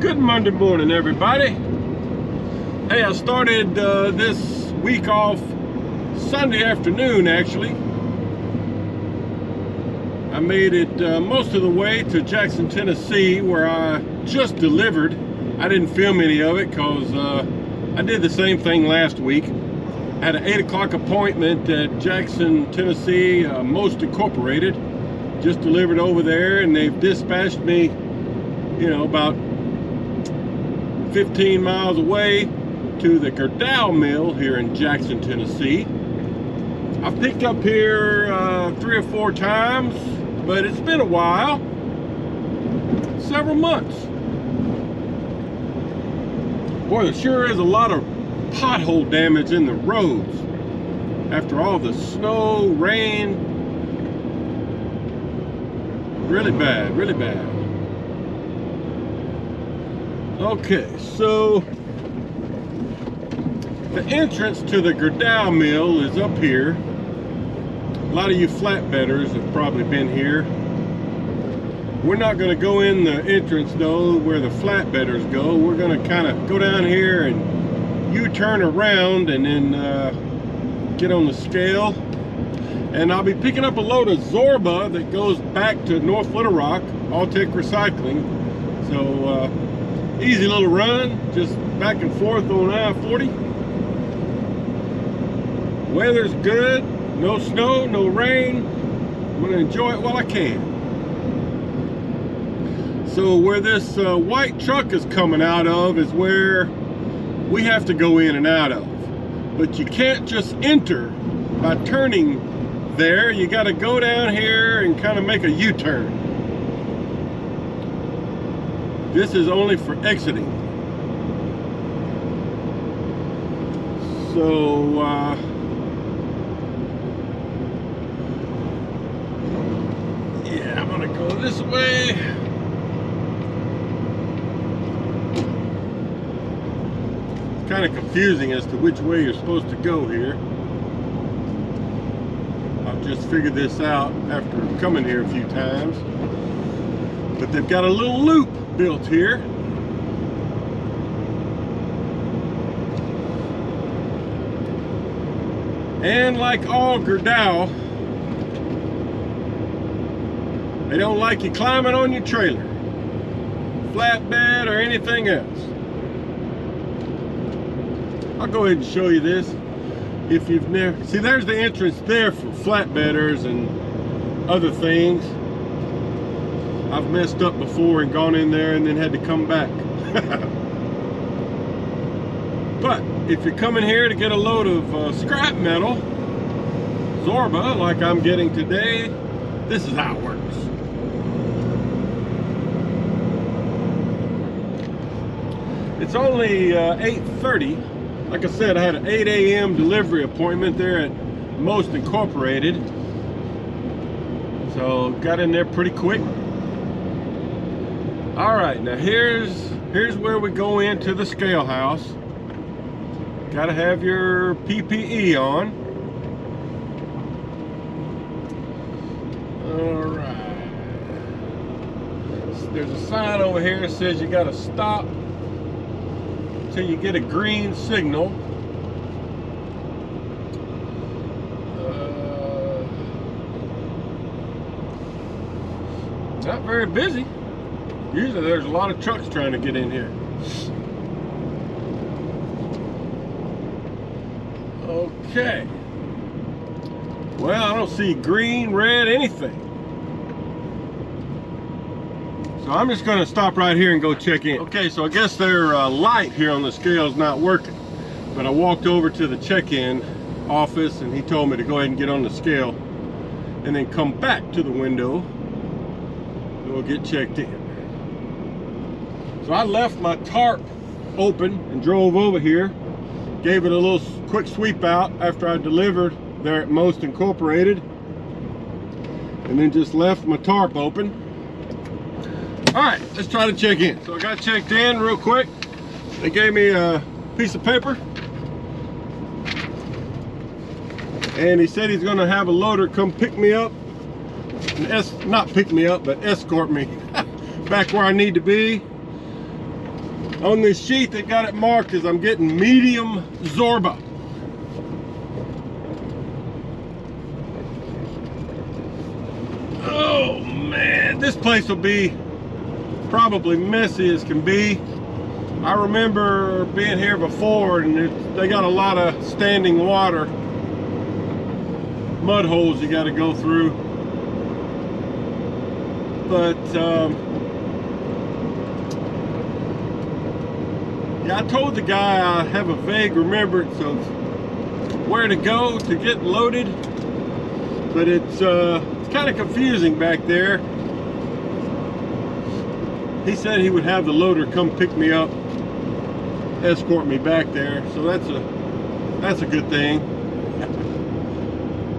Good Monday morning, everybody. Hey, I started this week off Sunday afternoon, actually. I made it most of the way to Jackson, Tennessee, where I just delivered. I didn't film any of it because I did the same thing last week. I had an 8 o'clock appointment at Jackson, Tennessee, Most Incorporated. Just delivered over there, and they've dispatched me, you know, about 15 miles away to the Gerdau mill here in Jackson, Tennessee. I've picked up here 3 or 4 times, but it's been a while, several months. Boy, there sure is a lot of pothole damage in the roads after all the snow, rain. Really bad, really bad. Okay, so the entrance to the Gerdau mill is up here. A lot of you flatbedders have probably been here. We're not going to go in the entrance though where the flatbedders go. We're going to kind of go down here and U-turn around and then get on the scale. And I'll be picking up a load of Zorba that goes back to North Little Rock, All-Tech Recycling. So easy little run, just back and forth on I-40. Weather's good, no snow, no rain. I'm gonna enjoy it while I can. So where this white truck is coming out of is where we have to go in and out of. But you can't just enter by turning there. You got to go down here and kind of make a U-turn. This is only for exiting. So yeah, I'm gonna go this way. It's kind of confusing as to which way you're supposed to go here. I've just figured this out after coming here a few times. But they've got a little loop built here. And like all Gerdau, they don't like you climbing on your trailer, flatbed, or anything else. I'll go ahead and show you this. If you've never, see, there's the entrance there for flatbedders and other things. I've messed up before and gone in there and then had to come back. But if you're coming here to get a load of scrap metal, Zorba, like I'm getting today, this is how it works. It's only 8:30. Like I said, I had an 8 a.m. delivery appointment there at Most Incorporated. So got in there pretty quick. All right, now here's where we go into the scale house. Got to have your PPE on. All right. There's a sign over here that says you got to stop until you get a green signal. Not very busy. Usually there's a lot of trucks trying to get in here. Okay. Well, I don't see green, red, anything. So I'm just gonna stop right here and go check in. Okay, so I guess their light here on the scale is not working. But I walked over to the check-in office and he told me to go ahead and get on the scale and then come back to the window and we'll get checked in. So I left my tarp open and drove over here. Gave it a little quick sweep out after I delivered there at Most Incorporated. And then just left my tarp open. All right, let's try to check in. So I got checked in real quick. They gave me a piece of paper. And he said he's gonna have a loader come pick me up. Not pick me up, but escort me back where I need to be. On this sheet, they got it marked as I'm getting medium Zorba. Oh man, this place will be probably messy as can be. I remember being here before, and they got a lot of standing water, mud holes you got to go through. But yeah, I told the guy I have a vague remembrance of where to go to get loaded, but it's kind of confusing back there. He said he would have the loader come pick me up, escort me back there, so that's a good thing.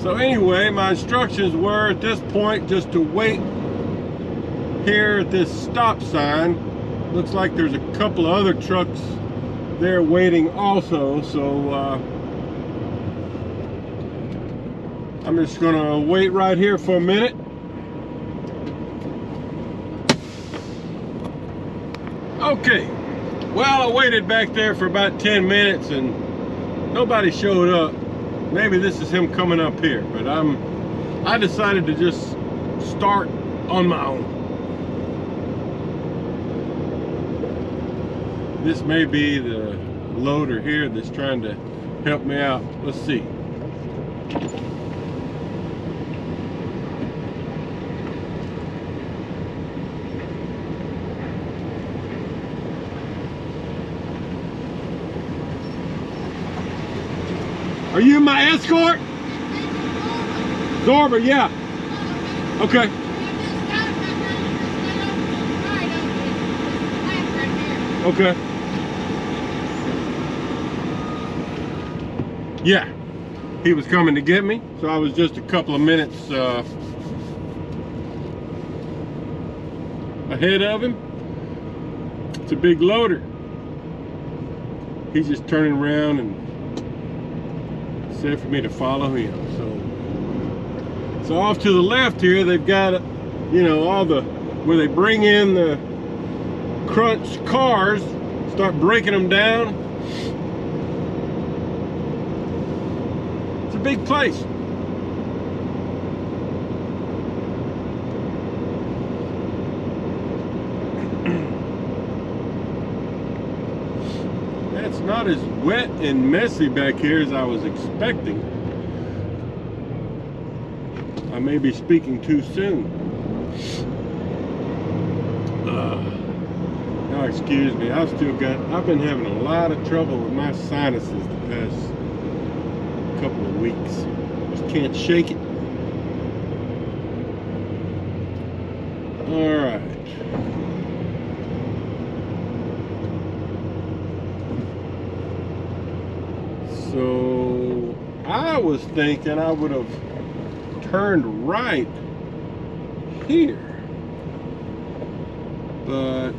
So anyway, my instructions were at this point just to wait here at this stop sign. Looks like there's a couple of other trucks there waiting also, so I'm just gonna wait right here for a minute. Okay, well, I waited back there for about 10 minutes and nobody showed up. Maybe this is him coming up here, but I decided to just start on my own. This may be the loader here that's trying to help me out. Let's see. Are you my escort? Zorba, yeah. Okay. Okay. Yeah. He was coming to get me, so I was just a couple of minutes ahead of him. It's a big loader. He's just turning around and said for me to follow him. So off to the left here, they've got, you know, all the, where they bring in the crunch cars, start breaking them down. It's a big place. It's not as wet and messy back here as I was expecting. I may be speaking too soon. Now excuse me, I've been having a lot of trouble with my sinuses the past couple of weeks. Just can't shake it. All right. So I was thinking I would have turned right here, but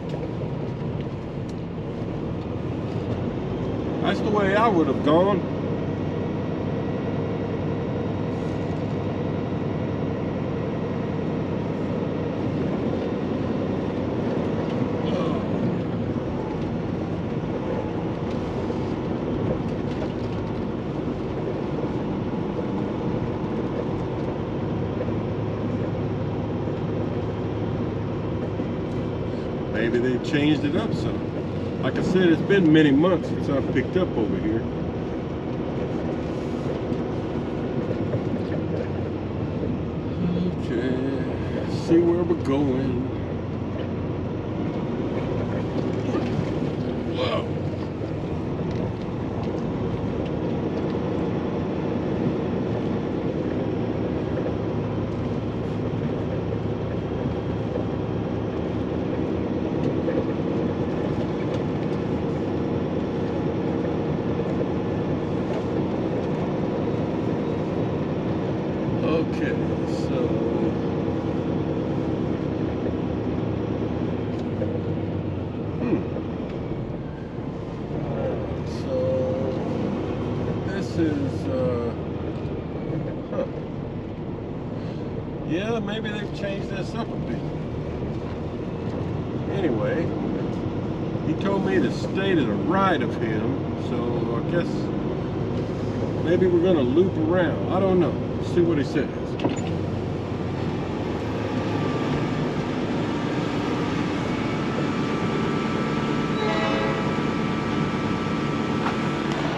that's the way I would have gone. Maybe they've changed it up some. Like I said, it's been many months since I've picked up over here. Okay, see where we're going. Whoa. Okay, so so this is yeah, maybe they've changed this up a bit. Anyway, He told me to stay to the right of him, so I guess maybe we're gonna loop around. I don't know. Let's see what he says.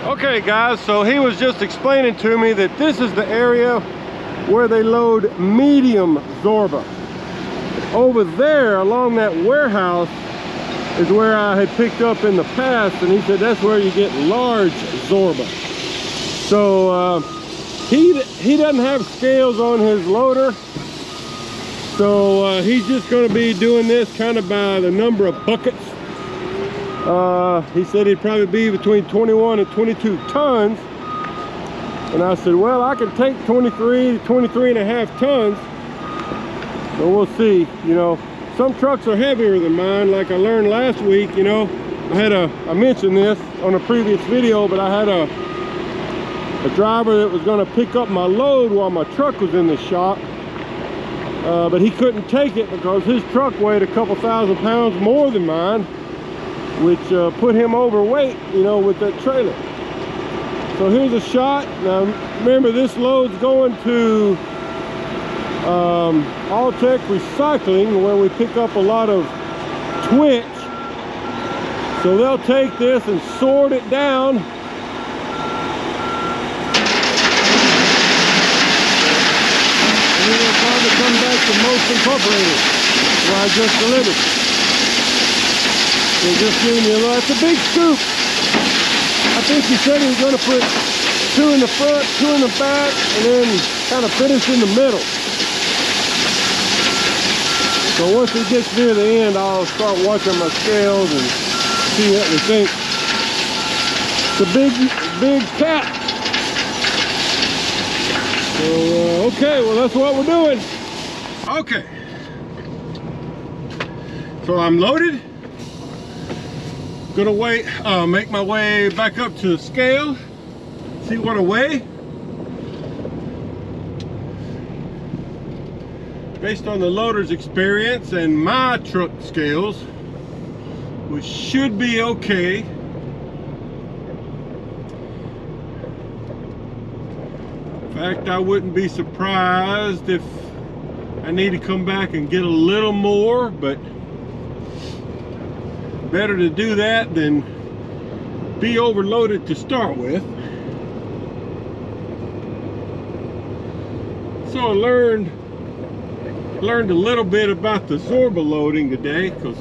Okay guys, so he was just explaining to me that this is the area where they load medium Zorba. Over there along that warehouse is where I had picked up in the past, and he said that's where you get large Zorba. So he doesn't have scales on his loader, so he's just going to be doing this kind of by the number of buckets. He said he'd probably be between 21 and 22 tons. And I said, well, I can take 23 to 23 and a half tons. So we'll see. You know, some trucks are heavier than mine. Like I learned last week, you know, I mentioned this on a previous video, but I had a driver that was going to pick up my load while my truck was in the shop. But he couldn't take it because his truck weighed a couple thousand pounds more than mine, which put him overweight, you know, with that trailer. So here's a shot. Now remember, this load's going to All-Tech Recycling, where we pick up a lot of twitch. So they'll take this and sort it down. And then it'll probably come back to Most Incorporated, where I just delivered. They just gave me a lot. It's a big scoop. I think he said he was going to put 2 in the front, 2 in the back, and then kind of finish in the middle. So once it gets near the end, I'll start watching my scales and see what we think. It's a big cat. So, okay, well, that's what we're doing. Okay. So I'm loaded. Gonna wait, make my way back up to the scale, see what I weigh. Based on the loader's experience and my truck scales, we should be okay. In fact, I wouldn't be surprised if I need to come back and get a little more, but better to do that than be overloaded to start with. So I learned a little bit about the Zorba loading today, because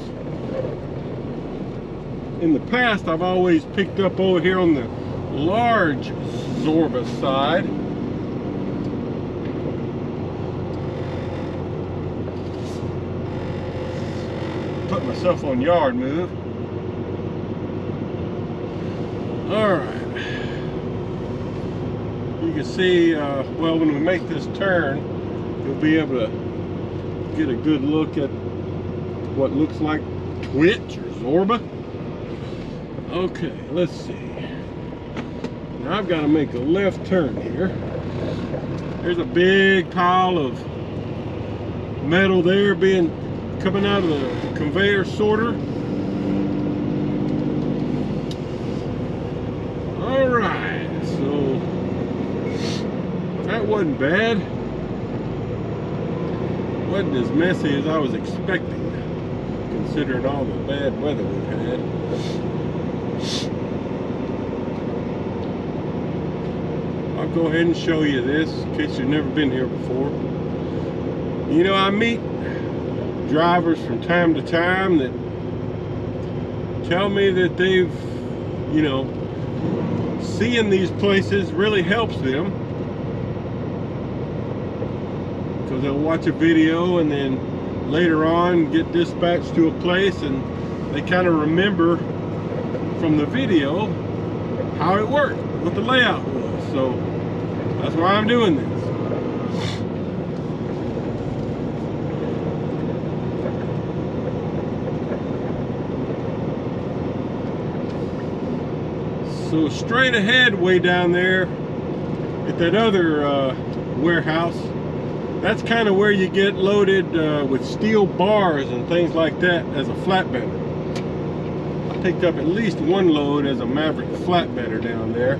in the past I've always picked up over here on the large Zorba side. Put myself on yard move. All right. You can see, well, when we make this turn, you'll be able to get a good look at what looks like twitch or Zorba. Okay, let's see. Now I've got to make a left turn here. There's a big pile of metal there coming out of the conveyor sorter. All right, so that wasn't bad. Wasn't as messy as I was expecting, considering all the bad weather we've had. I'll go ahead and show you this in case you've never been here before. You know, I meet drivers from time to time that tell me that they've, you know, seeing these places really helps them, because they'll watch a video and then later on get dispatched to a place and they kind of remember from the video how it worked, what the layout was. So that's why I'm doing this. So straight ahead, way down there at that other warehouse, that's kind of where you get loaded with steel bars and things like that as a flatbed. picked up at least one load as a Maverick flatbedder down there.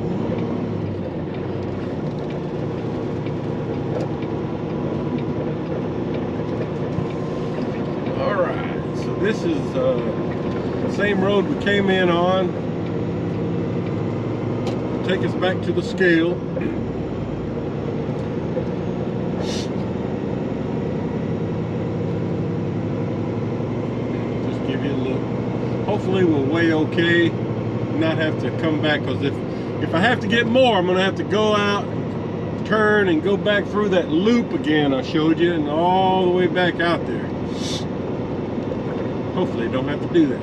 Alright, so this is the same road we came in on. Take us back to the scale. Just give you a look. Hopefully we'll weigh okay, not have to come back, because if I have to get more, I'm gonna have to go out, turn, and go back through that loop again I showed you, and all the way back out there. Hopefully don't have to do that.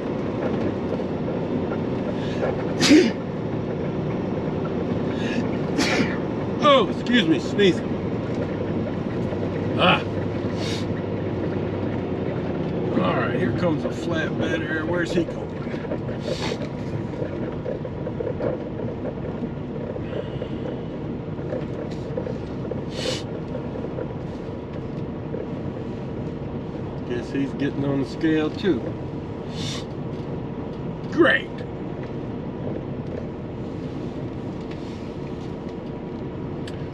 Oh, excuse me, sneezing. Ah. All right, here comes a flatbedder. Where's he going? Guess he's getting on the scale too. Great.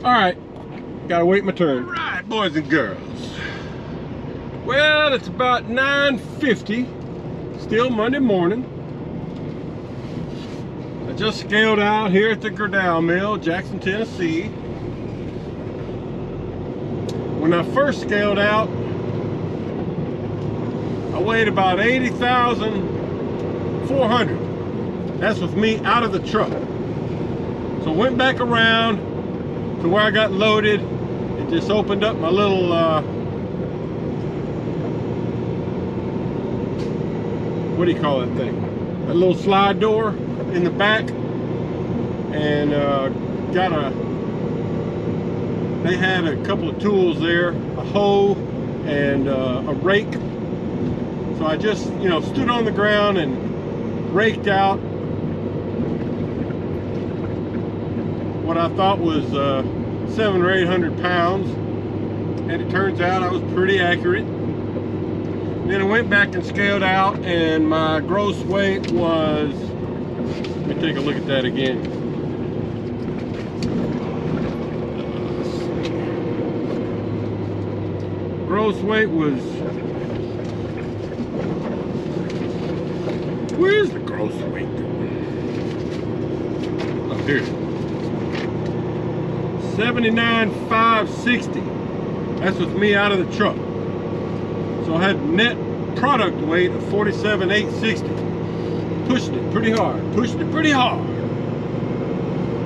All right, gotta wait my turn. All right, boys and girls. Well, it's about 9:50, still Monday morning. I just scaled out here at the Gerdau Mill, Jackson, Tennessee. When I first scaled out, I weighed about 80,400. That's with me out of the truck. So I went back around to where I got loaded and just opened up my little what do you call that thing? That little slide door in the back, and they had a couple of tools there, a hoe and a rake. So I just, you know, stood on the ground and raked out what I thought was 700 or 800 pounds, and it turns out I was pretty accurate. Then I went back and scaled out, and my gross weight was, let me take a look at that again. Gross weight was, where's the gross weight? Oh, here. 79,560. That's with me out of the truck. So I had net product weight of 47,860. Pushing it pretty hard. Pushing it pretty hard.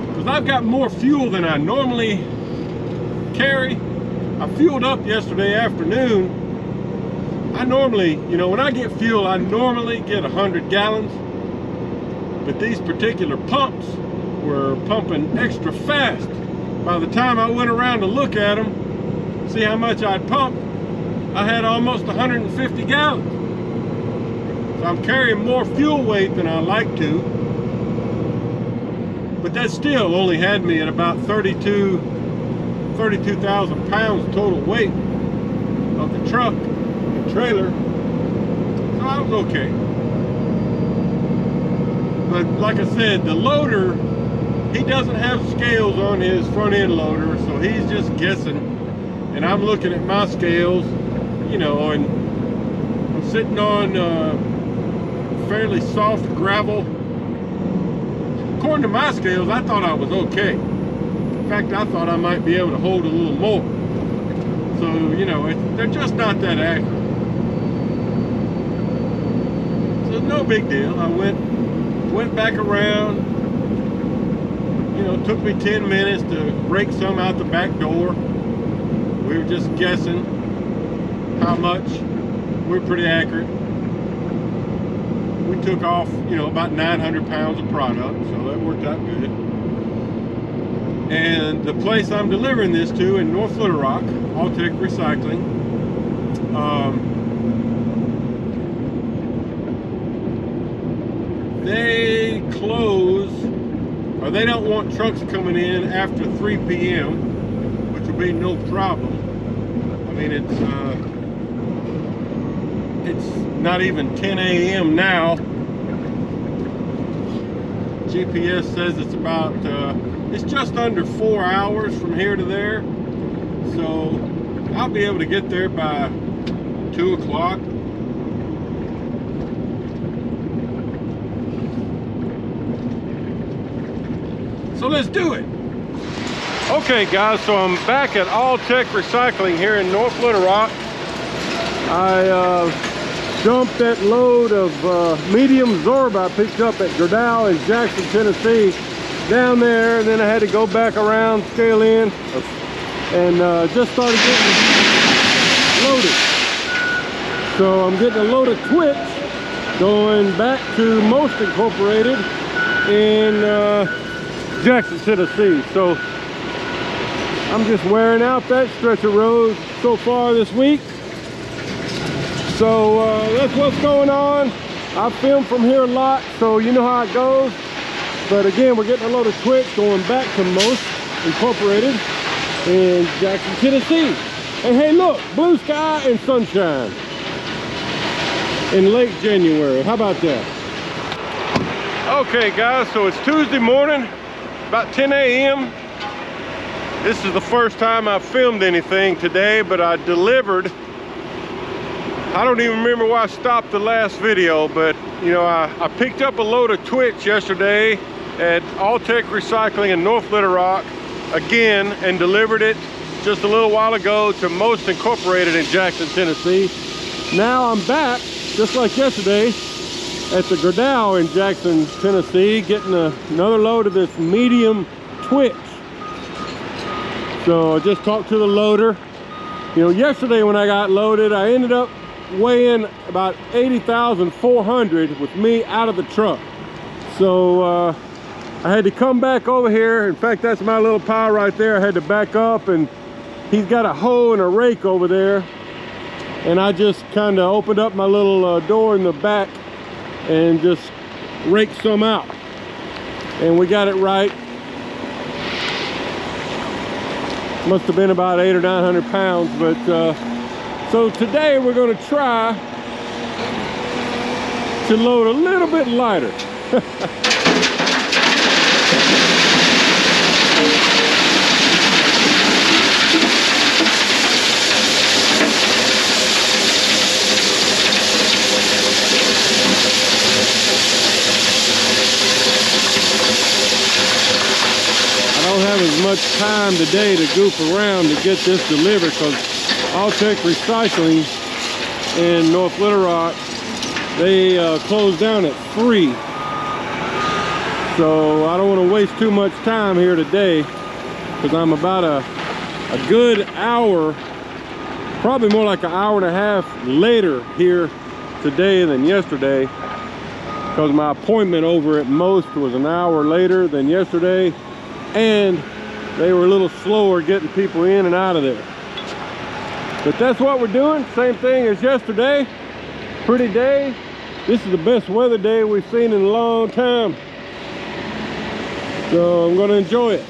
Because I've got more fuel than I normally carry. I fueled up yesterday afternoon. I normally, you know, when I get fuel, I normally get 100 gallons. But these particular pumps were pumping extra fast. By the time I went around to look at them, see how much I'd pumped, I had almost 150 gallons. So I'm carrying more fuel weight than I like to. But that still only had me at about 32,000 pounds total weight of the truck and trailer. So I was okay. But like I said, the loader, he doesn't have scales on his front end loader, so he's just guessing. And I'm looking at my scales, you know, and I'm sitting on fairly soft gravel. According to my scales, I thought I was okay. In fact, I thought I might be able to hold a little more. So, you know, they're just not that accurate. So no big deal. I went back around. You know, it took me 10 minutes to rake some out the back door. We were just guessing how much. We're pretty accurate. We took off, you know, about 900 pounds of product, so that worked out good. And the place I'm delivering this to in North Little Rock, Alltech Recycling, they close, or they don't want trucks coming in after 3 p.m., which will be no problem. I mean, it's not even 10 a.m. now, GPS says it's about, it's just under 4 hours from here to there. So I'll be able to get there by 2 o'clock. So let's do it. Okay guys, so I'm back at All Tech Recycling here in North Little Rock. I dumped that load of medium Zorba I picked up at Gerdau in Jackson, Tennessee down there, and then I had to go back around, scale in, and just started getting loaded. So I'm getting a load of Twitch going back to Most Incorporated in Jackson, Tennessee. So I'm just wearing out that stretch of road so far this week. So that's what's going on. I film from here a lot, so you know how it goes. But again, we're getting a load of Twitch going back to Most Incorporated in Jackson, Tennessee. And hey, look, blue sky and sunshine in late January. How about that? Okay guys, so it's Tuesday morning, about 10 a.m. This is the first time I've filmed anything today, but I delivered. I don't even remember why I stopped the last video, but you know, I picked up a load of Twitch yesterday at All Tech Recycling in North Little Rock again, and delivered it just a little while ago to Most Incorporated in Jackson, Tennessee. Now I'm back, just like yesterday, at the Gerdau in Jackson, Tennessee, getting another load of this medium Twitch. So I just talked to the loader. You know, yesterday when I got loaded, I ended up weighing about 80,400 with me out of the truck. So I had to come back over here. In fact, that's my little pile right there. I had to back up, and he's got a hoe and a rake over there. And I just kind of opened up my little door in the back and just raked some out. And we got it right. Must have been about 800 or 900 pounds, but so today we're going to try to load a little bit lighter. I don't have as much time today to goof around to get this delivered, because All Tech Recycling in North Little Rock, they close down at 3. So I don't want to waste too much time here today, because I'm about a good hour, probably more like an hour and a half later here today than yesterday, because my appointment over at Most was an hour later than yesterday, and they were a little slower getting people in and out of there. But that's what we're doing. Same thing as yesterday. Pretty day. This is the best weather day we've seen in a long time. So I'm going to enjoy it.